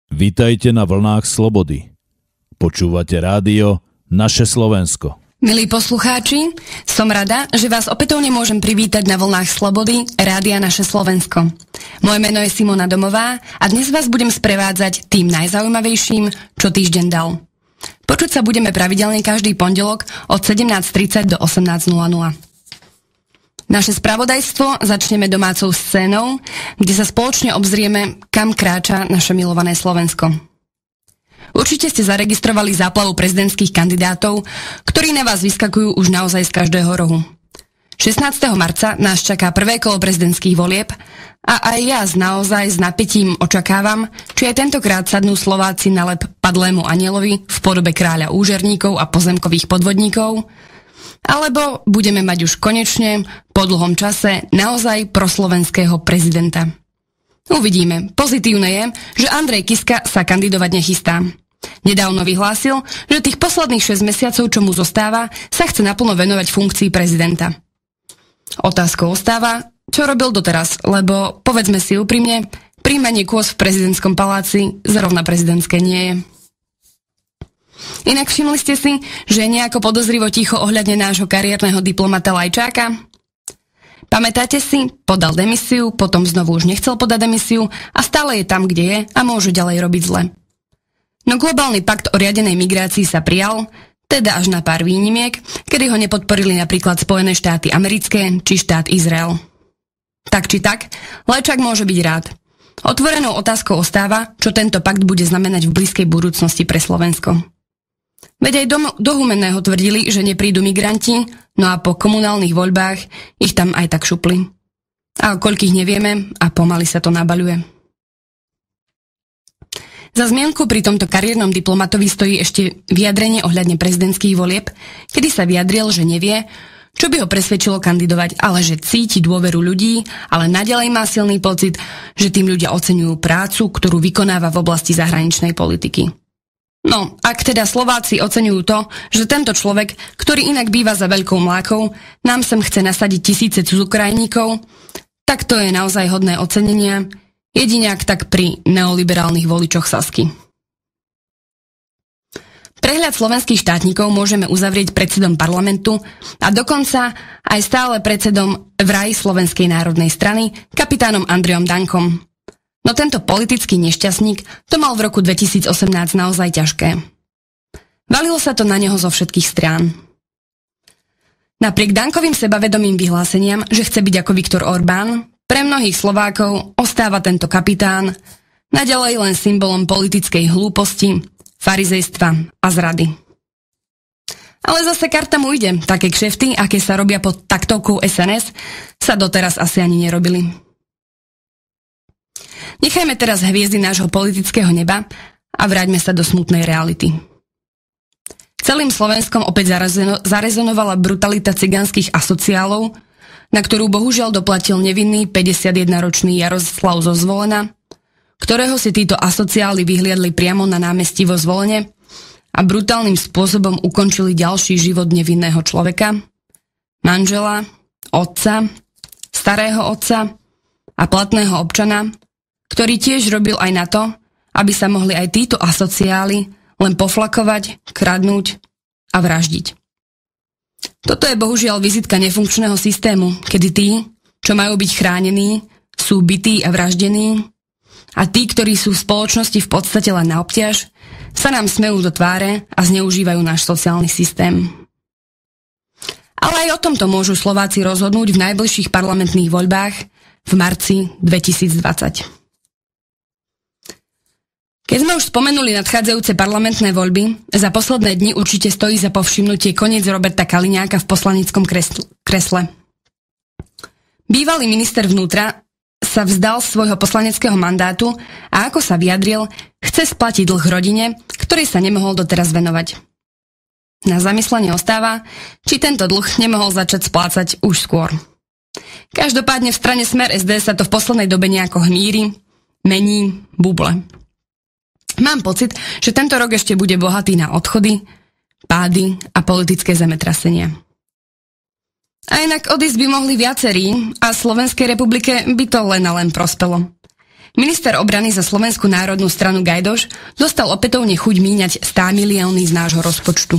Vítajte na vlnách slobody. Počúvate rádio Naše Slovensko. Milí poslucháči, som rada, že vás opätovne môžem privítať na vlnách slobody Rádia Naše Slovensko. Moje meno je Simona Domová a dnes vás budem sprevádzať tým najzaujímavejším, čo týždeň dal. Počuť sa budeme pravidelne každý pondelok od 17:30 do 18:00. Naše spravodajstvo začneme domácou scénou, kde sa spoločne obzrieme, kam kráča naše milované Slovensko. Určite ste zaregistrovali záplavu prezidentských kandidátov, ktorí na vás vyskakujú už naozaj z každého rohu. 16. marca nás čaká prvé kolo prezidentských volieb a aj ja naozaj s napätím očakávam, či aj tentokrát sadnú Slováci na lep padlému anielovi v podobe kráľa úžerníkov a pozemkových podvodníkov, alebo budeme mať už konečne, po dlhom čase, naozaj proslovenského prezidenta. Uvidíme. Pozitívne je, že Andrej Kiska sa kandidovať nechystá. Nedávno vyhlásil, že tých posledných 6 mesiacov, čo mu zostáva, sa chce naplno venovať funkcii prezidenta. Otázkou ostáva, čo robil doteraz, lebo, povedzme si úprimne, príjmanie kôz v prezidentskom paláci zrovna prezidentské nie je. Inak všimli ste si, že je nejako podozrivo ticho ohľadne nášho kariérneho diplomata Lajčáka? Pamätáte si, podal demisiu, potom znovu už nechcel podať demisiu a stále je tam, kde je a môže ďalej robiť zle. No globálny pakt o riadenej migrácii sa prijal, teda až na pár výnimiek, kedy ho nepodporili napríklad Spojené štáty americké či štát Izrael. Tak či tak, Lajčák môže byť rád. Otvorenou otázkou ostáva, čo tento pakt bude znamenať v blízkej budúcnosti pre Slovensko. Veď aj do Humenného tvrdili, že neprídu migranti, no a po komunálnych voľbách ich tam aj tak šupli. A koľkých nevieme a pomaly sa to nabaľuje. Za zmienku pri tomto kariérnom diplomatovi stojí ešte vyjadrenie ohľadne prezidentských volieb, kedy sa vyjadril, že nevie, čo by ho presvedčilo kandidovať, ale že cíti dôveru ľudí, ale naďalej má silný pocit, že tým ľudia oceňujú prácu, ktorú vykonáva v oblasti zahraničnej politiky. No, ak teda Slováci oceňujú to, že tento človek, ktorý inak býva za veľkou mlákou, nám sem chce nasadiť tisíce cudzokrajníkov, tak to je naozaj hodné ocenenia, jediniak tak pri neoliberálnych voličoch Sasky. Prehľad slovenských štátnikov môžeme uzavrieť predsedom parlamentu a dokonca aj stále predsedom vraj Slovenskej národnej strany, kapitánom Andrejom Dankom. No tento politický nešťastník to mal v roku 2018 naozaj ťažké. Valilo sa to na neho zo všetkých strán. Napriek Dankovým sebavedomým vyhláseniam, že chce byť ako Viktor Orbán, pre mnohých Slovákov ostáva tento kapitán naďalej len symbolom politickej hlúposti, farizejstva a zrady. Ale zase karta mu ide, také kšefty, aké sa robia pod taktovkou SNS, sa doteraz asi ani nerobili. Nechajme teraz hviezdy nášho politického neba a vráťme sa do smutnej reality. Celým Slovenskom opäť zarezonovala brutalita cigánskych asociálov, na ktorú bohužiaľ doplatil nevinný 51-ročný Jaroslav zo Zvolena, ktorého si títo asociáli vyhliadli priamo na námestí vo Zvolene a brutálnym spôsobom ukončili ďalší život nevinného človeka, manžela, otca, starého otca a platného občana, ktorý tiež robil aj na to, aby sa mohli aj títo asociáli len poflakovať, kradnúť a vraždiť. Toto je bohužiaľ vizitka nefunkčného systému, kedy tí, čo majú byť chránení, sú bití a vraždení a tí, ktorí sú v spoločnosti v podstate len na obťaž, sa nám smejú do tváre a zneužívajú náš sociálny systém. Ale aj o tomto môžu Slováci rozhodnúť v najbližších parlamentných voľbách v marci 2020. Keď sme už spomenuli nadchádzajúce parlamentné voľby, za posledné dni určite stojí za povšimnutie koniec Roberta Kaliňáka v poslaneckom kresle. Bývalý minister vnútra sa vzdal svojho poslaneckého mandátu a ako sa vyjadril, chce splatiť dlh rodine, ktorej sa nemohol doteraz venovať. Na zamyslenie ostáva, či tento dlh nemohol začať splácať už skôr. Každopádne v strane Smer SD sa to v poslednej dobe nejako hmíri, mení, buble. Mám pocit, že tento rok ešte bude bohatý na odchody, pády a politické zemetrasenia. A inak odísť by mohli viacerí a Slovenskej republike by to len a len prospelo. Minister obrany za Slovenskú národnú stranu Gajdoš dostal opätovne chuť míňať 100 milióny z nášho rozpočtu.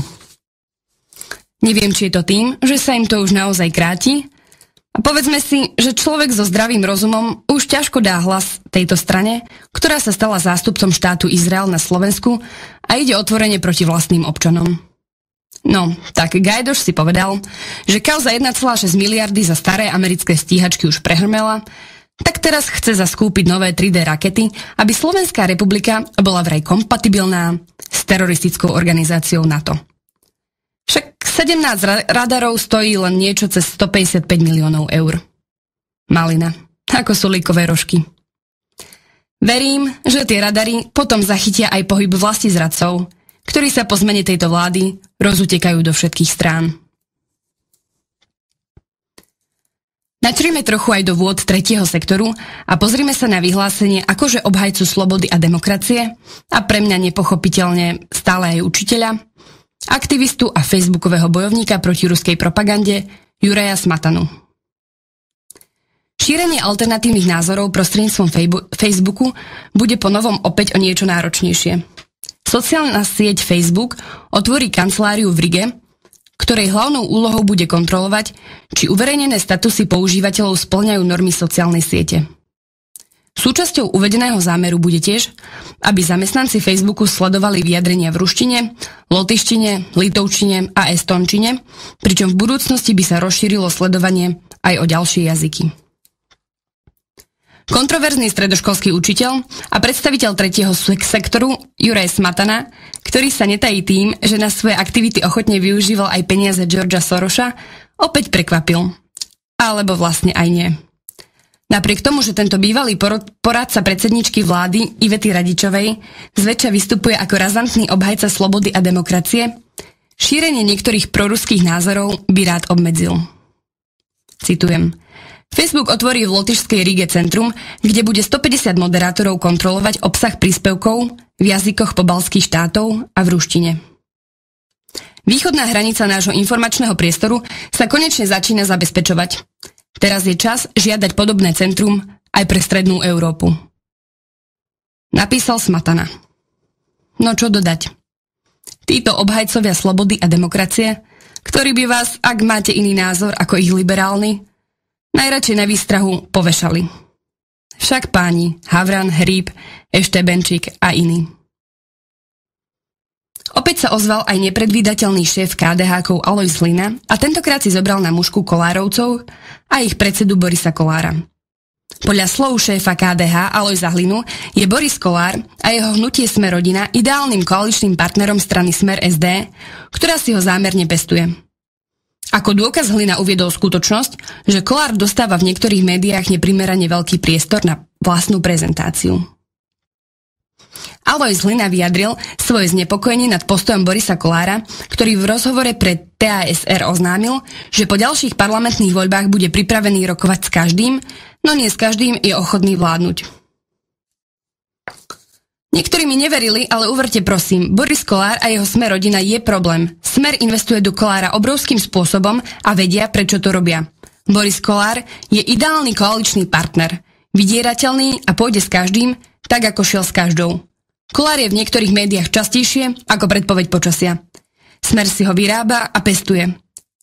Neviem, či je to tým, že sa im to už naozaj kráti. A povedzme si, že človek so zdravým rozumom už ťažko dá hlas tejto strane, ktorá sa stala zástupcom štátu Izrael na Slovensku a ide otvorene proti vlastným občanom. No, tak Gajdoš si povedal, že kauza 1,6 miliardy za staré americké stíhačky už prehrmela, tak teraz chce zaskúpiť nové 3D rakety, aby Slovenská republika bola vraj kompatibilná s teroristickou organizáciou NATO. Však 17 radarov stojí len niečo cez 155 miliónov eur. Malina, ako sú líkové rožky. Verím, že tie radary potom zachytia aj pohyb vlastizradcov, ktorí sa po zmene tejto vlády rozutekajú do všetkých strán. Načrime trochu aj do vôd tretieho sektoru a pozrime sa na vyhlásenie akože obhajcu slobody a demokracie a pre mňa nepochopiteľne stále aj učiteľa, aktivistu a facebookového bojovníka proti ruskej propagande Juraja Smatanu. Šírenie alternatívnych názorov prostredníctvom Facebooku bude po novom opäť o niečo náročnejšie. Sociálna sieť Facebook otvorí kanceláriu v Rige, ktorej hlavnou úlohou bude kontrolovať, či uverejnené statusy používateľov spĺňajú normy sociálnej siete. Súčasťou uvedeného zámeru bude tiež, aby zamestnanci Facebooku sledovali vyjadrenia v ruštine, lotyštine, litovčine a estončine, pričom v budúcnosti by sa rozšírilo sledovanie aj o ďalšie jazyky. Kontroverzný stredoškolský učiteľ a predstaviteľ tretieho sektoru Juraj Smatana, ktorý sa netají tým, že na svoje aktivity ochotne využíval aj peniaze Georgea Sorosa, opäť prekvapil. Alebo vlastne aj nie. Napriek tomu, že tento bývalý poradca predsedničky vlády Ivety Radičovej zväčša vystupuje ako razantný obhajca slobody a demokracie, šírenie niektorých proruských názorov by rád obmedzil. Citujem. Facebook otvorí v lotyšskej Rige centrum, kde bude 150 moderátorov kontrolovať obsah príspevkov v jazykoch pobaltských štátov a v ruštine. Východná hranica nášho informačného priestoru sa konečne začína zabezpečovať. Teraz je čas žiadať podobné centrum aj pre strednú Európu. Napísal Smatana. No čo dodať? Títo obhajcovia slobody a demokracie, ktorí by vás, ak máte iný názor ako ich liberálny, najradšej na výstrahu povešali. Však páni Havran, Hríb, Eštebenčík a iní. Opäť sa ozval aj nepredvídateľný šéf KDH-kov Alojz Hlina a tentokrát si zobral na mušku Kolárovcov a ich predsedu Borisa Kolára. Podľa slov šéfa KDH Alojza Hlinu je Boris Kolár a jeho hnutie Smer rodina ideálnym koaličným partnerom strany Smer SD, ktorá si ho zámerne pestuje. Ako dôkaz Hlina uviedol skutočnosť, že Kolár dostáva v niektorých médiách neprimerane veľký priestor na vlastnú prezentáciu. Alojz Hlina vyjadril svoje znepokojenie nad postojom Borisa Kolára, ktorý v rozhovore pre TASR oznámil, že po ďalších parlamentných voľbách bude pripravený rokovať s každým, no nie s každým je ochotný vládnuť. Niektorí mi neverili, ale uverte prosím, Boris Kolár a jeho Smer rodina je problém. Smer investuje do Kolára obrovským spôsobom a vedia, prečo to robia. Boris Kolár je ideálny koaličný partner, vydierateľný a pôjde s každým, tak ako šiel s každou. Kolár je v niektorých médiách častejšie ako predpoveď počasia. Smer si ho vyrába a pestuje.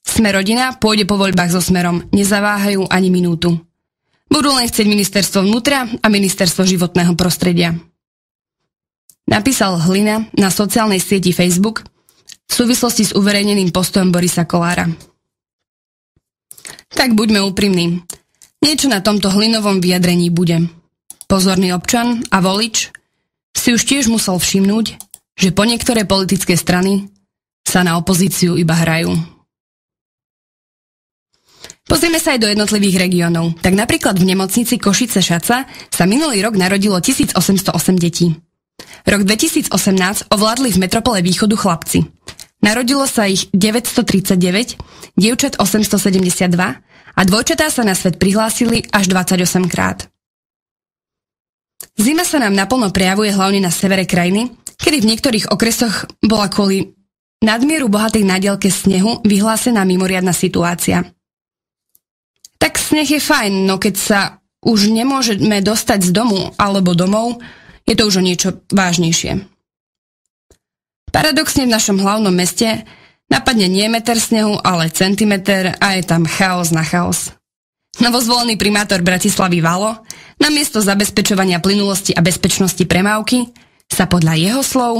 Smer rodina pôjde po voľbách so Smerom, nezaváhajú ani minútu. Budú len chcieť ministerstvo vnútra a ministerstvo životného prostredia. Napísal Hlina na sociálnej sieti Facebook v súvislosti s uverejneným postojom Borisa Kolára. Tak buďme úprimní. Niečo na tomto Hlinovom vyjadrení bude. Pozorný občan a volič si už tiež musel všimnúť, že po niektoré politické strany sa na opozíciu iba hrajú. Pozrieme sa aj do jednotlivých regiónov. Tak napríklad v nemocnici Košice-Šaca sa minulý rok narodilo 1808 detí. Rok 2018 ovládli v metropole Východu chlapci. Narodilo sa ich 939, dievčat 872 a dvojčatá sa na svet prihlásili až 28 krát. Zima sa nám naplno prejavuje hlavne na severe krajiny, kedy v niektorých okresoch bola kvôli nadmieru bohatej nádielke snehu vyhlásená mimoriadna situácia. Tak sneh je fajn, no keď sa už nemôžeme dostať z domu alebo domov, je to už o niečo vážnejšie. Paradoxne v našom hlavnom meste napadne nie meter snehu, ale centimeter a je tam chaos na chaos. Novozvolený primátor Bratislavy Valo namiesto zabezpečovania plynulosti a bezpečnosti premávky sa podľa jeho slov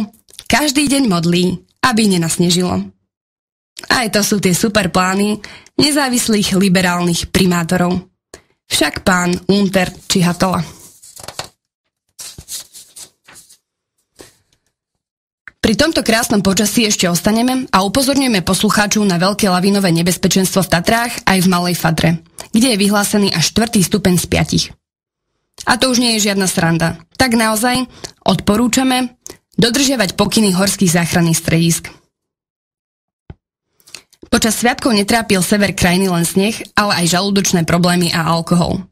každý deň modlí, aby nenasnežilo. Aj to sú tie super plány nezávislých liberálnych primátorov. Však pán Unter či Hatola. Pri tomto krásnom počasí ešte ostaneme a upozorňujeme poslucháčov na veľké lavinové nebezpečenstvo v Tatrách aj v Malej Fatre, kde je vyhlásený až 4. stupeň z 5. A to už nie je žiadna sranda. Tak naozaj odporúčame dodržiavať pokyny horských záchranných stredísk. Počas sviatkov netrápil sever krajiny len sneh, ale aj žalúdočné problémy a alkohol.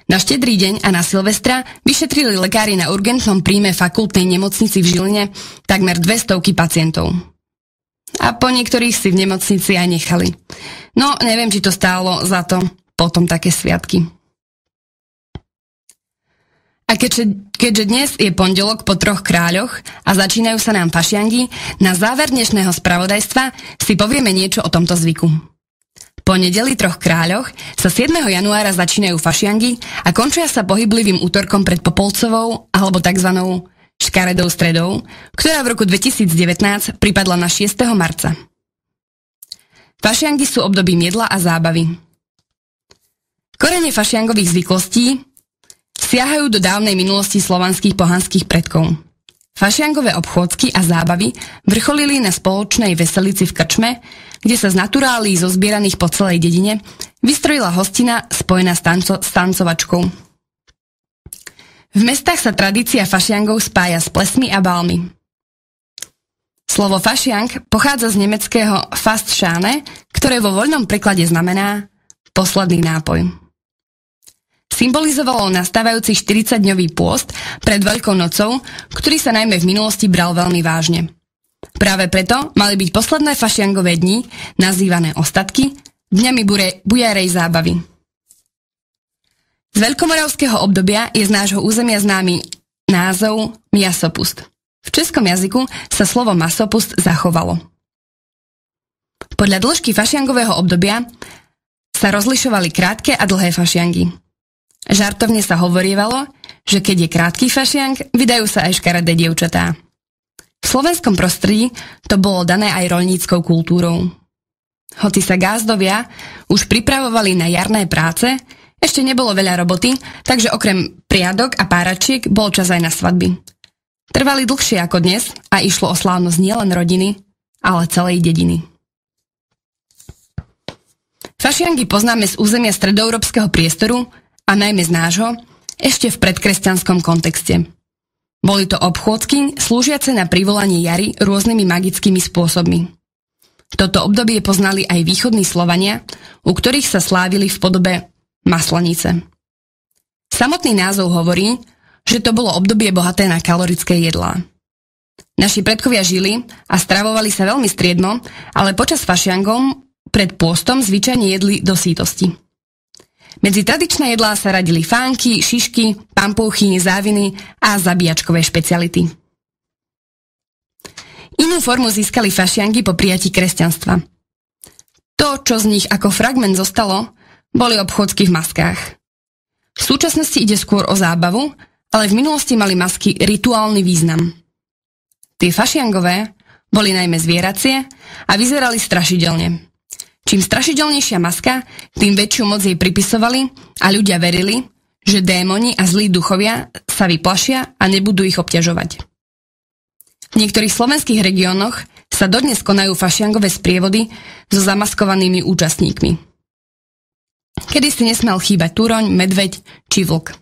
Na Štedrý deň a na Silvestra vyšetrili lekári na urgentnom príjme fakultnej nemocnici v Žiline takmer 200 pacientov. A po niektorých si v nemocnici aj nechali. No, neviem, či to stálo za to potom také sviatky. A keďže dnes je pondelok po 3 kráľoch a začínajú sa nám fašiangy, na záver dnešného spravodajstva si povieme niečo o tomto zvyku. Po nedeli 3 kráľoch sa 7. januára začínajú fašiangy a končia sa pohyblivým útorkom pred Popolcovou alebo tzv. Škaredou stredou, ktorá v roku 2019 pripadla na 6. marca. Fašiangy sú obdobím jedla a zábavy. Korene fašiangových zvyklostí siahajú do dávnej minulosti slovanských pohanských predkov. Fašiangové obchôdzky a zábavy vrcholili na spoločnej veselici v krčme, kde sa z naturálí zozbieraných po celej dedine vystrojila hostina spojená s tancovačkou. V mestách sa tradícia fašiangov spája s plesmi a bálmi. Slovo fašiang pochádza z nemeckého Fastschane, ktoré vo voľnom preklade znamená posledný nápoj. Symbolizovalo nastávajúci 40-dňový pôst pred Veľkou nocou, ktorý sa najmä v minulosti bral veľmi vážne. Práve preto mali byť posledné fašiangové dni, nazývané ostatky, dňami bujarej zábavy. Z veľkomoravského obdobia je z nášho územia známy názov miasopust. V českom jazyku sa slovo masopust zachovalo. Podľa dĺžky fašiangového obdobia sa rozlišovali krátke a dlhé fašiangy. Žartovne sa hovorievalo, že keď je krátky fašiang, vydajú sa aj škaredé dievčatá. V slovenskom prostredí to bolo dané aj roľníckou kultúrou. Hoci sa gázdovia už pripravovali na jarné práce, ešte nebolo veľa roboty, takže okrem priadok a páračiek bol čas aj na svadby. Trvali dlhšie ako dnes a išlo o slávnosť nielen rodiny, ale celej dediny. Fašiangy poznáme z územia stredoeurópskeho priestoru a najmä z nášho, ešte v predkresťanskom kontexte. Boli to obchôdzky slúžiace na privolanie jary rôznymi magickými spôsobmi. Toto obdobie poznali aj východní Slovania, u ktorých sa slávili v podobe maslanice. Samotný názov hovorí, že to bolo obdobie bohaté na kalorické jedlá. Naši predkovia žili a stravovali sa veľmi striedmo, ale počas fašiangov pred pôstom zvyčajne jedli do sítosti. Medzi tradičné jedlá sa radili fánky, šišky, pampúchy, záviny a zabíjačkové špeciality. Inú formu získali fašiangy po prijatí kresťanstva. To, čo z nich ako fragment zostalo, boli obchôdzky v maskách. V súčasnosti ide skôr o zábavu, ale v minulosti mali masky rituálny význam. Tie fašiangové boli najmä zvieracie a vyzerali strašidelne. Čím strašidelnejšia maska, tým väčšiu moc jej pripisovali a ľudia verili, že démoni a zlí duchovia sa vyplašia a nebudú ich obťažovať. V niektorých slovenských regiónoch sa dodnes konajú fašiangové sprievody so zamaskovanými účastníkmi. Kedysi nesmel chýbať túroň, medveď či vlk.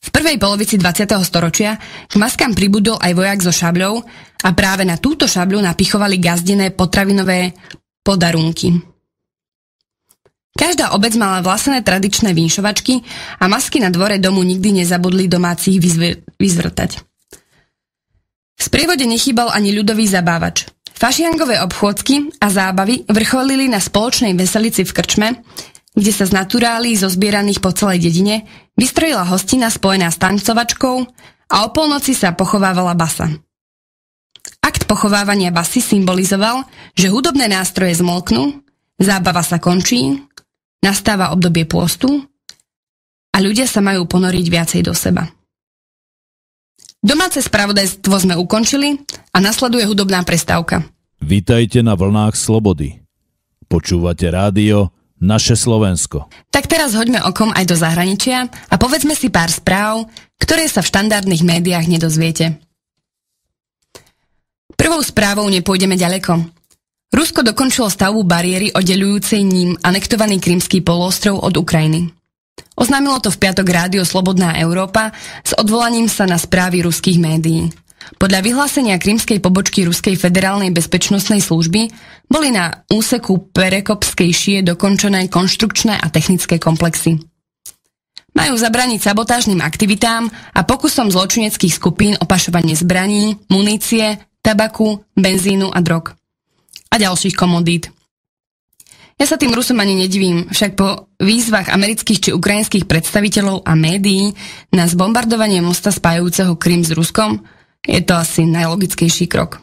V prvej polovici 20. storočia k maskám pribudol aj vojak so šabľou a práve na túto šabľu napichovali gazdené potravinové podarunky. Každá obec mala vlastné tradičné vinšovačky a masky na dvore domu nikdy nezabudli domácich vyzvrtať. V sprievode nechýbal ani ľudový zabávač. Fašiangové obchôdzky a zábavy vrcholili na spoločnej veselici v krčme, kde sa z naturálí zozbieraných po celej dedine vystrojila hostina spojená s tancovačkou a o polnoci sa pochovávala basa. Akt pochovávania basy symbolizoval, že hudobné nástroje zmolknú, zábava sa končí, nastáva obdobie pôstu a ľudia sa majú ponoriť viacej do seba. Domáce spravodajstvo sme ukončili a nasleduje hudobná prestávka. Vítajte na vlnách slobody. Počúvate rádio Naše Slovensko. Tak teraz hoďme okom aj do zahraničia a povedzme si pár správ, ktoré sa v štandardných médiách nedozviete. Prvou správou nepôjdeme ďaleko. Rusko dokončilo stavbu bariéry oddeľujúcej ním anektovaný Krymský poloostrov od Ukrajiny. Oznámilo to v piatok rádio Slobodná Európa s odvolaním sa na správy ruských médií. Podľa vyhlásenia krymskej pobočky Ruskej federálnej bezpečnostnej služby boli na úseku Perekopskej šie dokončené konštrukčné a technické komplexy. Majú zabrániť sabotážnym aktivitám a pokusom zločineckých skupín o pašovanie zbraní, munície, tabaku, benzínu a drog. A ďalších komodít. Ja sa tým Rusom ani nedivím, však po výzvach amerických či ukrajinských predstaviteľov a médií na zbombardovanie mosta spájajúceho Krym s Ruskom je to asi najlogickejší krok.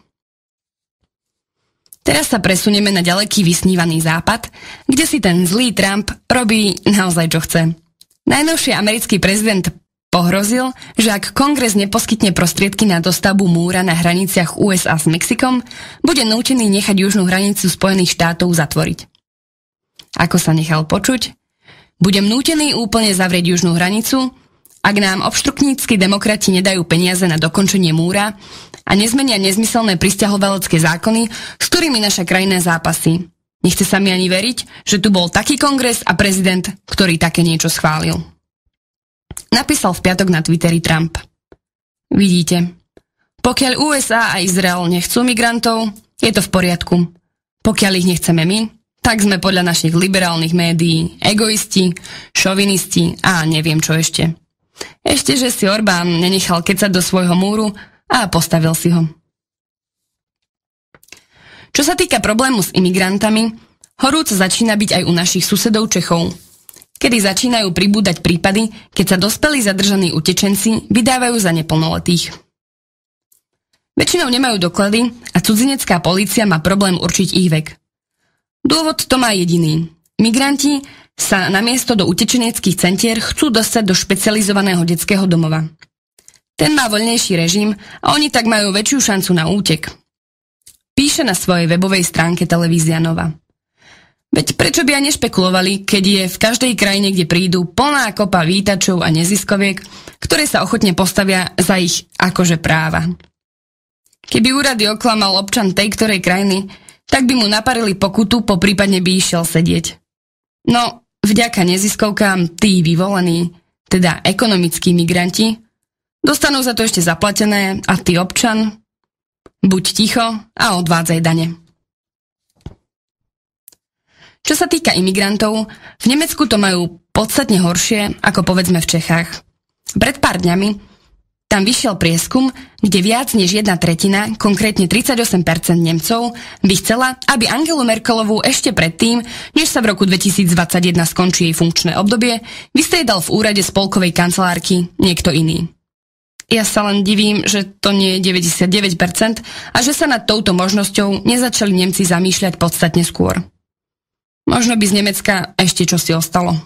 Teraz sa presunieme na ďaleký vysnívaný západ, kde si ten zlý Trump robí naozaj čo chce. Najnovšie americký prezident pohrozil, že ak Kongres neposkytne prostriedky na dostavbu múra na hraniciach USA s Mexikom, bude nútený nechať južnú hranicu Spojených štátov zatvoriť. Ako sa nechal počuť? Budem nútený úplne zavrieť južnú hranicu, ak nám obštruknícki demokrati nedajú peniaze na dokončenie múra a nezmenia nezmyselné prisťahovalecké zákony, s ktorými naša krajina zápasí. Nechce sa mi ani veriť, že tu bol taký kongres a prezident, ktorý také niečo schválil. Napísal v piatok na Twitteri Trump. Vidíte, pokiaľ USA a Izrael nechcú migrantov, je to v poriadku. Pokiaľ ich nechceme my, tak sme podľa našich liberálnych médií egoisti, šovinisti a neviem čo ešte. Ešte, že si Orbán nenechal kecať do svojho múru a postavil si ho. Čo sa týka problému s imigrantami, horúco začína byť aj u našich susedov Čechov, kedy začínajú pribúdať prípady, keď sa dospelí zadržaní utečenci vydávajú za neplnoletých. Väčšinou nemajú doklady a cudzinecká polícia má problém určiť ich vek. Dôvod to má jediný. Migranti sa namiesto do utečeneckých centier chcú dostať do špecializovaného detského domova. Ten má voľnejší režim a oni tak majú väčšiu šancu na útek. Píše na svojej webovej stránke televízia Nova. Veď prečo by aj nešpekulovali, keď je v každej krajine, kde prídu, plná kopa vítačov a neziskoviek, ktoré sa ochotne postavia za ich akože práva. Keby úrady oklamal občan tej ktorej krajiny, tak by mu naparili pokutu, poprípadne by išiel sedieť. No, vďaka neziskovkám tí vyvolení, teda ekonomickí migranti, dostanú za to ešte zaplatené a ty občan, buď ticho a odvádzaj dane. Čo sa týka imigrantov, v Nemecku to majú podstatne horšie ako povedzme v Čechách. Pred pár dňami tam vyšiel prieskum, kde viac než 1/3, konkrétne 38% Nemcov, by chcela, aby Angelu Merkelovú ešte predtým, než sa v roku 2021 skončí jej funkčné obdobie, vystriedal v úrade spolkovej kancelárky niekto iný. Ja sa len divím, že to nie je 99% a že sa nad touto možnosťou nezačali Nemci zamýšľať podstatne skôr. Možno by z Nemecka ešte čosi ostalo.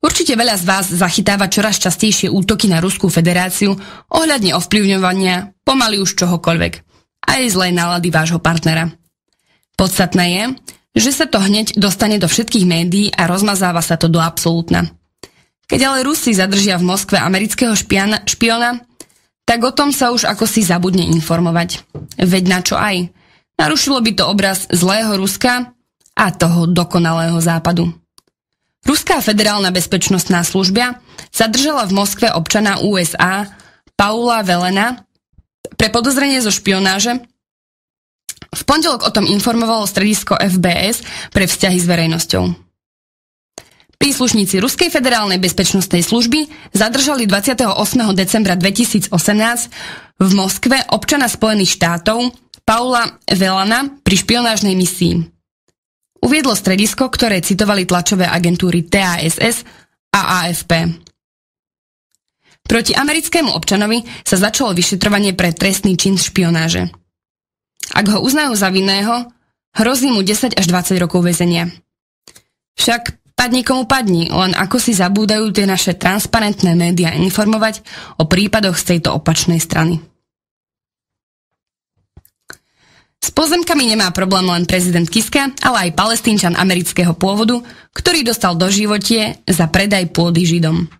Určite veľa z vás zachytáva čoraz častejšie útoky na Ruskú federáciu ohľadne ovplyvňovania pomaly už čohokoľvek, aj zlej nálady vášho partnera. Podstatné je, že sa to hneď dostane do všetkých médií a rozmazáva sa to do absolútna. Keď ale Rusi zadržia v Moskve amerického špiona, tak o tom sa už ako si zabudne informovať. Veď na čo aj? Narušilo by to obraz zlého Ruska a toho dokonalého západu. Ruská federálna bezpečnostná služba zadržala v Moskve občana USA Paula Velena pre podozrenie zo špionáže. V pondelok o tom informovalo stredisko FBS pre vzťahy s verejnosťou. Príslušníci Ruskej federálnej bezpečnostnej služby zadržali 28. decembra 2018 v Moskve občana Spojených štátov Paula Velena pri špionážnej misii. uviedlo stredisko, ktoré citovali tlačové agentúry TASS a AFP. Proti americkému občanovi sa začalo vyšetrovanie pre trestný čin špionáže. Ak ho uznajú za vinného, hrozí mu 10 až 20 rokov väzenia. Však padni komu padni, len ako si zabúdajú tie naše transparentné médiá informovať o prípadoch z tejto opačnej strany. S pozemkami nemá problém len prezident Kiska, ale aj Palestínčan amerického pôvodu, ktorý dostal doživotie za predaj pôdy Židom.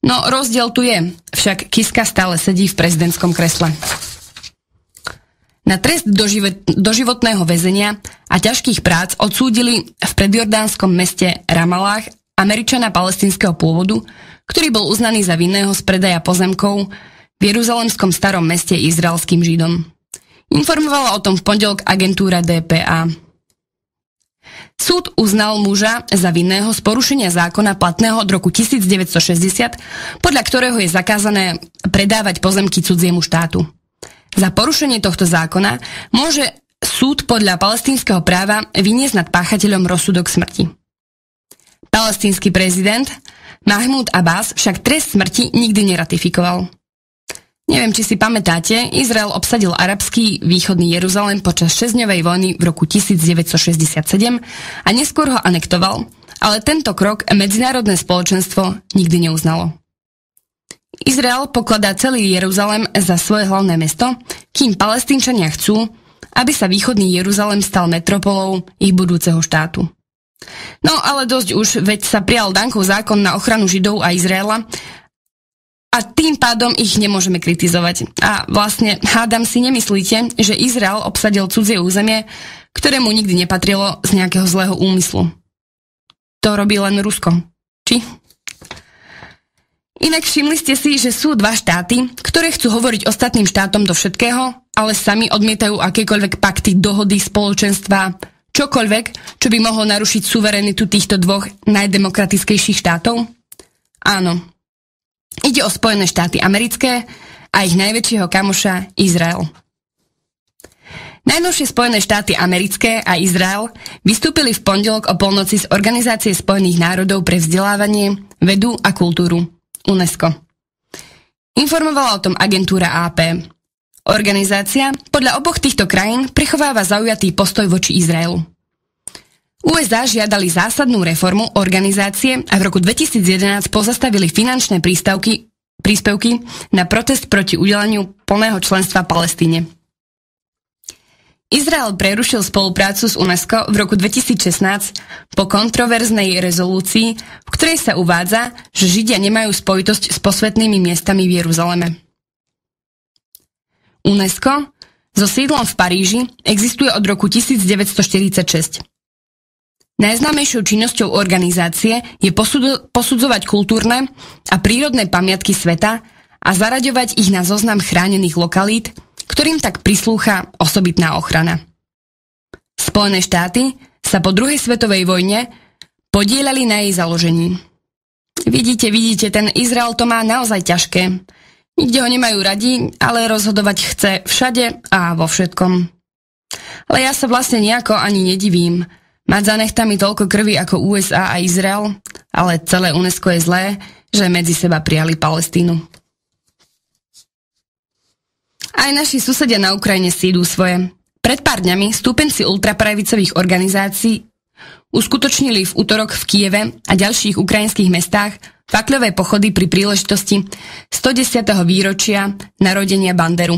No rozdiel tu je, však Kiska stále sedí v prezidentskom kresle. Na trest doživotného väzenia a ťažkých prác odsúdili v predjordánskom meste Ramallah Američana palestínskeho pôvodu, ktorý bol uznaný za vinného z predaja pozemkov v Jeruzalemskom starom meste izraelským Židom. Informovala o tom v pondelok agentúra DPA. Súd uznal muža za vinného z porušenia zákona platného od roku 1960, podľa ktorého je zakázané predávať pozemky cudziemu štátu. Za porušenie tohto zákona môže súd podľa palestínskeho práva vyniesť nad páchateľom rozsudok smrti. Palestínsky prezident Mahmúd Abbas však trest smrti nikdy neratifikoval. Neviem, či si pamätáte, Izrael obsadil arabský východný Jeruzalém počas 6-dňovej vojny v roku 1967 a neskôr ho anektoval, ale tento krok medzinárodné spoločenstvo nikdy neuznalo. Izrael pokladá celý Jeruzalém za svoje hlavné mesto, kým Palestínčania chcú, aby sa východný Jeruzalém stal metropolou ich budúceho štátu. No ale dosť už, veď sa prijal Dankov zákon na ochranu Židov a Izraela, a tým pádom ich nemôžeme kritizovať. A vlastne, hádam si, nemyslíte, že Izrael obsadil cudzie územie, ktoré mu nikdy nepatrilo z nejakého zlého úmyslu. To robí len Rusko. Či? Inak všimli ste si, že sú dva štáty, ktoré chcú hovoriť ostatným štátom do všetkého, ale sami odmietajú akékoľvek pakty, dohody, spoločenstva, čokoľvek, čo by mohlo narušiť suverenitu týchto dvoch najdemokratickejších štátov? Áno. Ide o Spojené štáty americké a ich najväčšieho kamoša Izrael. Najnovšie Spojené štáty americké a Izrael vystúpili v pondelok o polnoci z Organizácie Spojených národov pre vzdelávanie, vedu a kultúru UNESCO. Informovala o tom agentúra AP. Organizácia podľa oboch týchto krajín prechováva zaujatý postoj voči Izraelu. USA žiadali zásadnú reformu organizácie a v roku 2011 pozastavili finančné príspevky na protest proti udeleniu plného členstva Palestíne. Izrael prerušil spoluprácu s UNESCO v roku 2016 po kontroverznej rezolúcii, v ktorej sa uvádza, že Židia nemajú spojitosť s posvätnými miestami v Jeruzaleme. UNESCO so sídlom v Paríži existuje od roku 1946. Najznámejšou činnosťou organizácie je posudzovať kultúrne a prírodné pamiatky sveta a zaraďovať ich na zoznam chránených lokalít, ktorým tak prislúcha osobitná ochrana. Spojené štáty sa po druhej svetovej vojne podieľali na jej založení. Vidíte, ten Izrael to má naozaj ťažké. Nikde ho nemajú radi, ale rozhodovať chce všade a vo všetkom. Ale ja sa vlastne nejako ani nedivím. Mať za nechtami toľko krvi ako USA a Izrael, ale celé UNESCO je zlé, že medzi seba prijali Palestínu. Aj naši susedia na Ukrajine si idú svoje. Pred pár dňami stúpenci ultrapravicových organizácií uskutočnili v utorok v Kieve a ďalších ukrajinských mestách fakľové pochody pri príležitosti 110. výročia narodenia Banderu,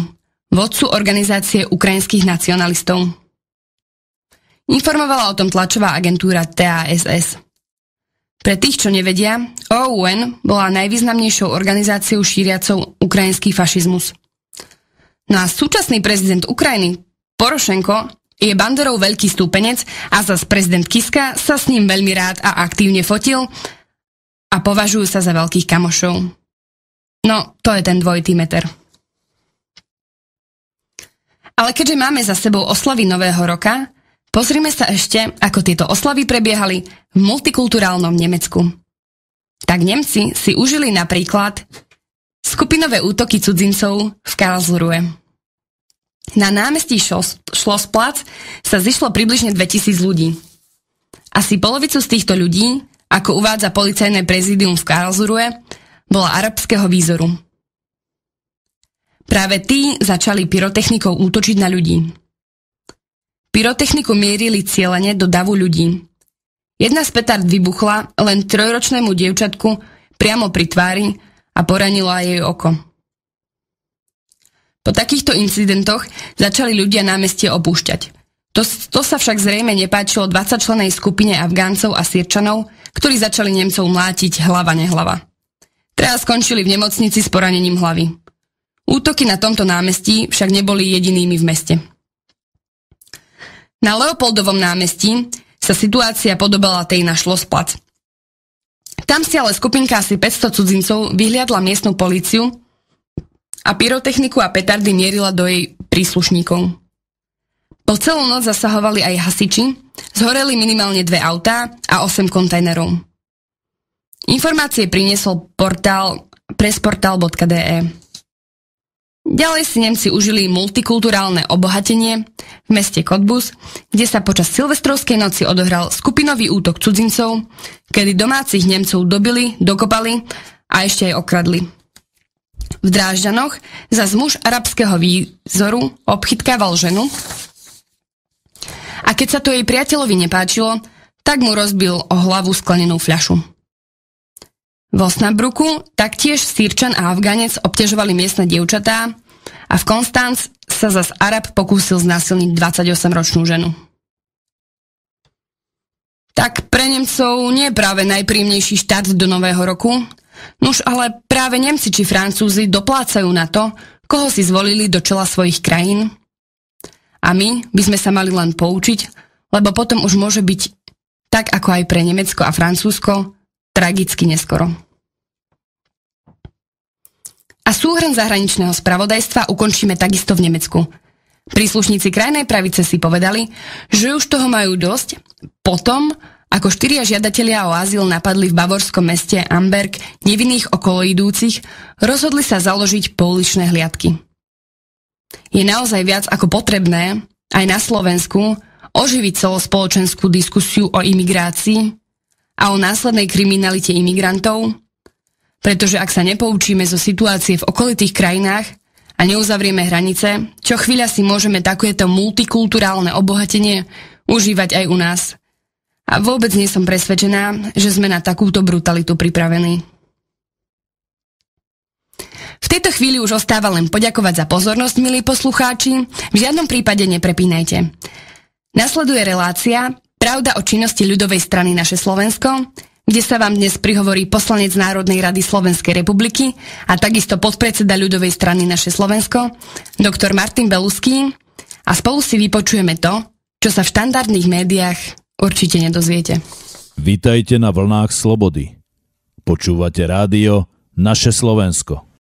vodcu organizácie ukrajinských nacionalistov. Informovala o tom tlačová agentúra TASS. Pre tých, čo nevedia, OUN bola najvýznamnejšou organizáciou šíriacou ukrajinský fašizmus. No a súčasný prezident Ukrajiny, Porošenko, je Banderov veľký stúpenec a zas prezident Kiska sa s ním veľmi rád a aktívne fotil a považujú sa za veľkých kamošov. No, to je ten dvojitý meter. Ale keďže máme za sebou oslavy Nového roka, pozrime sa ešte, ako tieto oslavy prebiehali v multikulturálnom Nemecku. Tak Nemci si užili napríklad skupinové útoky cudzincov v Karlsruhe. Na námestí Schlossplatz sa zišlo približne 2000 ľudí. Asi polovicu z týchto ľudí, ako uvádza policajné prezidium v Karlsruhe, bola arabského výzoru. Práve tí začali pyrotechnikou útočiť na ľudí. Pyrotechniku mierili cielene do davu ľudí. Jedna z petard vybuchla len 3-ročnému dievčatku priamo pri tvári a poranila jej oko. Po takýchto incidentoch začali ľudia námestie opúšťať. To sa však zrejme nepáčilo 20-člennej skupine Afgáncov a Sýrčanov, ktorí začali Nemcov mlátiť hlava nehlava. Teraz skončili v nemocnici s poranením hlavy. Útoky na tomto námestí však neboli jedinými v meste. Na Leopoldovom námestí sa situácia podobala tej na Schlossplac. Tam si ale skupinka asi 500 cudzincov vyhliadla miestnu políciu a pyrotechniku a petardy mierila do jej príslušníkov. Po celú noc zasahovali aj hasiči, zhoreli minimálne 2 autá a 8 kontajnerov. Informácie priniesol portál pressportal.de. Ďalej si Nemci užili multikulturálne obohatenie v meste Cottbus, kde sa počas silvestrovskej noci odohral skupinový útok cudzincov, kedy domácich Nemcov dobili, dokopali a ešte aj okradli. V Drážďanoch zas muž arabského výzoru obchytkával ženu a keď sa to jej priateľovi nepáčilo, tak mu rozbil o hlavu sklenenú fľašu. V Osnabrücken taktiež Sýrčan a Afganec obťažovali miestne dievčatá a v Konstanz sa zas Arab pokúsil znásilniť 28-ročnú ženu. Tak pre Nemcov nie je práve najpríjemnejší štart do nového roku, nuž ale práve Nemci či Francúzi doplácajú na to, koho si zvolili do čela svojich krajín. A my by sme sa mali len poučiť, lebo potom už môže byť, tak ako aj pre Nemecko a Francúzsko, tragicky neskoro. A súhrn zahraničného spravodajstva ukončíme takisto v Nemecku. Príslušníci krajnej pravice si povedali, že už toho majú dosť, potom, ako 4 žiadatelia o azyl napadli v bavorskom meste Amberg nevinných okoloidúcich, rozhodli sa založiť pouličné hliadky. Je naozaj viac ako potrebné, aj na Slovensku, oživiť celospoločenskú diskusiu o imigrácii a o následnej kriminalite imigrantov, pretože ak sa nepoučíme zo situácie v okolitých krajinách a neuzavrieme hranice, čo chvíľa si môžeme takéto multikulturálne obohatenie užívať aj u nás. A vôbec nie som presvedčená, že sme na takúto brutalitu pripravení. V tejto chvíli už ostáva len poďakovať za pozornosť, milí poslucháči. V žiadnom prípade neprepínajte. Nasleduje relácia Pravda o činnosti ľudovej strany Naše Slovensko, kde sa vám dnes prihovorí poslanec Národnej rady Slovenskej republiky a takisto podpredseda ľudovej strany Naše Slovensko, doktor Martin Beluský, a spolu si vypočujeme to, čo sa v štandardných médiách určite nedozviete. Vitajte na vlnách slobody. Počúvate rádio Naše Slovensko.